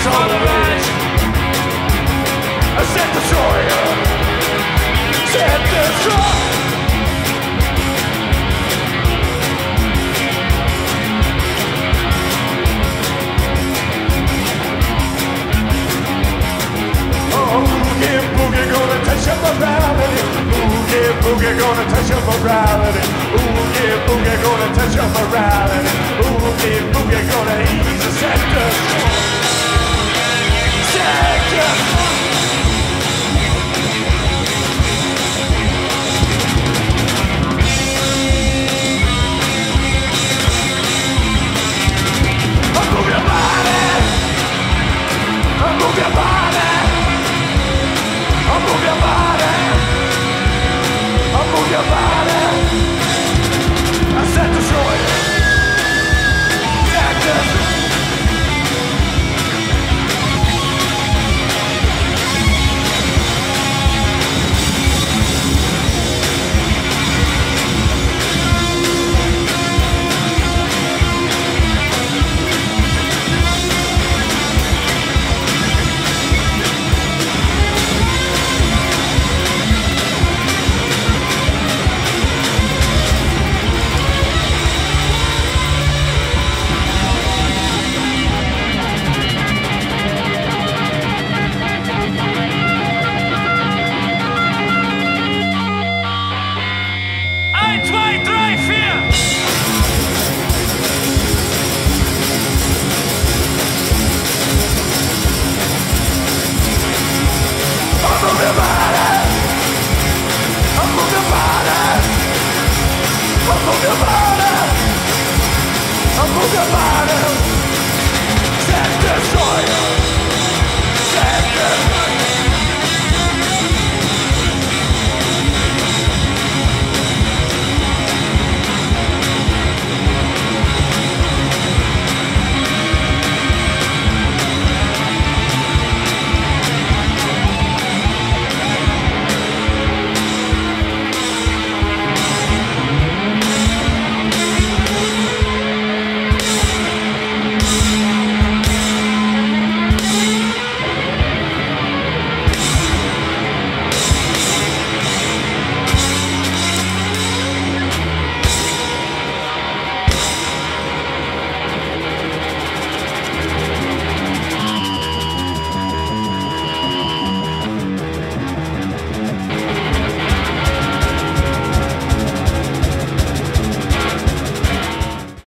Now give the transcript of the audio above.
is on the rise. Set destroyer, set destroy. Boogie, boogie, gonna touch your morality. Boogie, boogie, gonna touch your morality. Boogie, boogie, gonna touch your morality. Boogie, boogie, gonna ease the sector. Sector.